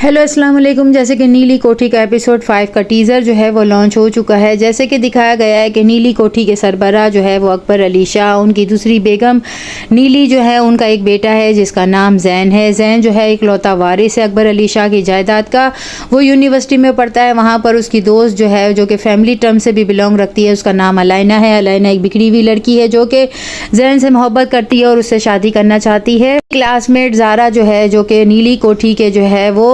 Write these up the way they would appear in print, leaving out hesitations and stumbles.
Hello अस्सलाम वालेकुम। जैसे कि नीली कोठी का एपिसोड 5 का टीज़र जो है वो लॉन्च हो चुका है। जैसे कि दिखाया गया है कि नीली कोठी के सरबराह जो है वो अकबर अली शाह, उनकी दूसरी बेगम नीली जो है उनका एक बेटा है जिसका नाम जैन है। जैन जो है इकलौता वारिस है अकबर अली शाह की जायदाद का। वो यूनिवर्सिटी में पढ़ता है। वहाँ पर उसकी दोस्त जो है जो कि फैमिली टर्म से भी बिलोंग रखती है, उसका नाम अलाइना है। अलाइना एक बिगड़ी हुई लड़की है जो कि जैन से मोहब्बत करती है और उससे शादी करना चाहती है। क्लासमेट ज़ारा जो है जो कि नीली कोठी के जो है वो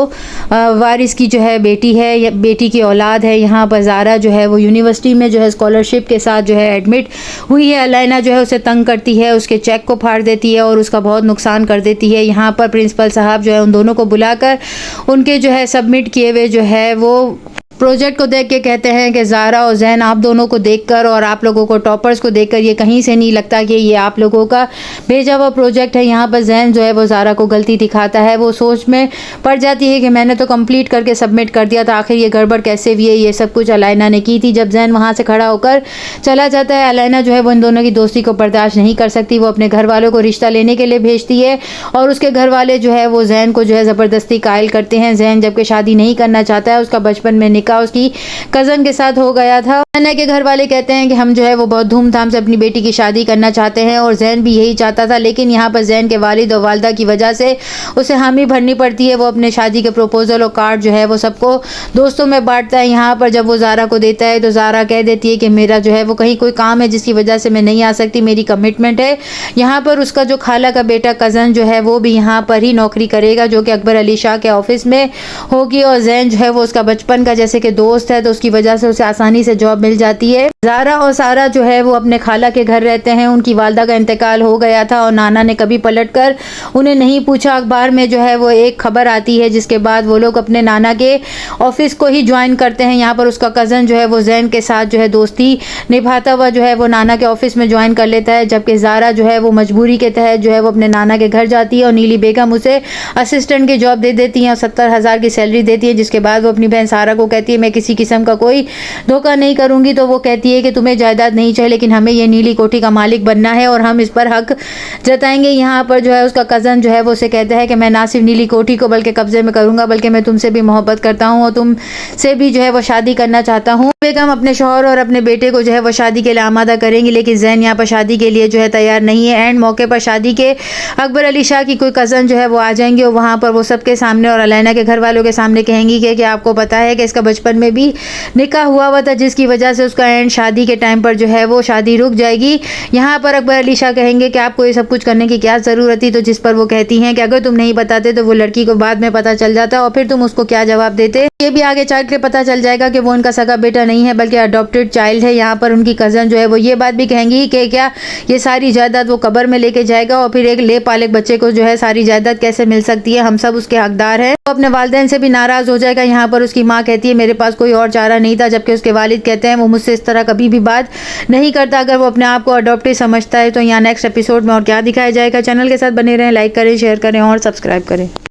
वारिस की जो है बेटी है, बेटी की औलाद है। यहाँ पर ज़ारा जो है वो यूनिवर्सिटी में जो है स्कॉलरशिप के साथ जो है एडमिट हुई है। अलाइना जो है उसे तंग करती है, उसके चेक को फाड़ देती है और उसका बहुत नुकसान कर देती है। यहाँ पर प्रिंसिपल साहब जो है उन दोनों को बुलाकर उनके जो है सबमिट किए हुए जो है वो प्रोजेक्ट को देख के कहते हैं कि ज़ारा और जैन आप दोनों को देखकर और आप लोगों को टॉपर्स को देखकर ये कहीं से नहीं लगता कि ये आप लोगों का भेजा हुआ प्रोजेक्ट है। यहाँ पर जैन जो है वो ज़ारा को गलती दिखाता है। वो सोच में पड़ जाती है कि मैंने तो कंप्लीट करके सबमिट कर दिया था, आखिर ये गड़बड़ कैसे हुई है। ये सब कुछ अलाइना ने की थी। जब जैन वहाँ से खड़ा होकर चला जाता है, अलाइना जो है वो इन दोनों की दोस्ती को बर्दाश्त नहीं कर सकती। वो अपने घर वालों को रिश्ता लेने के लिए भेजती है और उसके घर वाले जो है वो जैन को जो है ज़बरदस्ती कायल करते हैं। जैन जबकि शादी नहीं करना चाहता है, उसका बचपन में निकाह उसकी कज़न के साथ हो गया था। अलाइना के घर वाले कहते हैं कि हम जो है वो बहुत धूमधाम से अपनी बेटी की शादी करना चाहते हैं और जैन भी यही चाहता था, लेकिन यहाँ पर जैन के वालिद और वालदा की वजह से उसे हामी भरनी पड़ती है। वो अपने शादी के प्रपोजल और कार्ड जो है वो सबको दोस्तों में बांटता है। यहाँ पर जब वो ज़ारा को देता है तो ज़ारा कह देती है कि मेरा जो है वो कहीं कोई काम है जिसकी वजह से मैं नहीं आ सकती, मेरी कमिटमेंट है। यहाँ पर उसका जो खाला का बेटा कज़न जो है वो भी यहाँ पर ही नौकरी करेगा जो कि अकबर अली शाह के ऑफिस में होगी और जैन जो है वो उसका बचपन का जैसे कि दोस्त है तो उसकी वजह से उसे आसानी से जॉब मिल जाती है। ज़ारा और सारा जो है वो अपने खाला के घर रहते हैं। उनकी वालदा का इंतकाल हो गया था और नाना ने कभी पलटकर उन्हें नहीं पूछा। अखबार में जो है वो एक खबर आती है जिसके बाद वो लोग अपने नाना के ऑफिस को ही ज्वाइन करते हैं। यहाँ पर उसका कज़न जो है वो जैन के साथ जो है दोस्ती निभाता हुआ जो है वो नाना के ऑफिस में ज्वाइन कर लेता है, जबकि ज़ारा जो है वो मजबूरी के तहत जो है वो अपने नाना के घर जाती है और नीली बेगम उसे असिस्टेंट की जॉब दे देती है और 70,000 की सैलरी देती है। जिसके बाद वो अपनी बहन सारा को कहती है मैं किसी किस्म का कोई धोखा नहीं करूंगी। तो वो कहती है कि तुम्हें जायदाद नहीं चाहिए लेकिन हमें ये नीली कोठी का मालिक बनना है और हम इस पर हक जताएंगे। यहाँ पर जो है उसका कज़न जो है वो उसे कहता है कि मैं ना सिर्फ नीली कोठी को बल्कि कब्जे में करूंगा बल्कि मैं तुमसे भी मोहब्बत करता हूँ और तुमसे भी जो है वो शादी करना चाहता हूँ। बेगम अपने शौहर और अपने बेटे को जो है वो शादी के लिए आमादा करेंगी, लेकिन जैन यहाँ पर शादी के लिए जो है तैयार नहीं है। एंड मौके पर शादी के अकबर अली शाह की कोई कज़न जो है वो आ जाएंगे और वहाँ पर वो सबके सामने और अलाइना के घर वालों के सामने कहेंगी कि आपको पता है कि इसका बचपन में भी निकाह हुआ था जिसकी वजह से उसका एंड शादी के टाइम पर जो है वो शादी रुक जाएगी। यहाँ पर अकबर अली शाह कहेंगे कि आपको ये सब कुछ करने की क्या ज़रूरत थी, तो जिस पर वो कहती हैं कि अगर तुम नहीं बताते तो वो लड़की को बाद में पता चल जाता और फिर तुम उसको क्या जवाब देते। ये भी आगे चल के पता चल जाएगा कि वो उनका सगा बेटा नहीं है बल्कि अडॉप्टेड चाइल्ड है। यहाँ पर उनकी कज़न जो है वो ये बात भी कहेंगी कि क्या ये सारी जायदाद वो कब्र में लेके जाएगा और फिर एक ले पालक बच्चे को जो है सारी जायदाद कैसे मिल सकती है, हम सब उसके हकदार हैं। वो अपने वालिदैन से भी नाराज़ हो जाएगा। यहाँ पर उसकी माँ कहती है मेरे पास कोई और चारा नहीं था, जबकि उसके वालिद कहते हैं वो मुझसे इस तरह कभी भी बात नहीं करता अगर वो अपने आप को अडॉप्टेड समझता है। तो यहाँ नेक्स्ट एपिसोड में और क्या दिखाया जाएगा। चैनल के साथ बने रहें, लाइक करें, शेयर करें और सब्सक्राइब करें।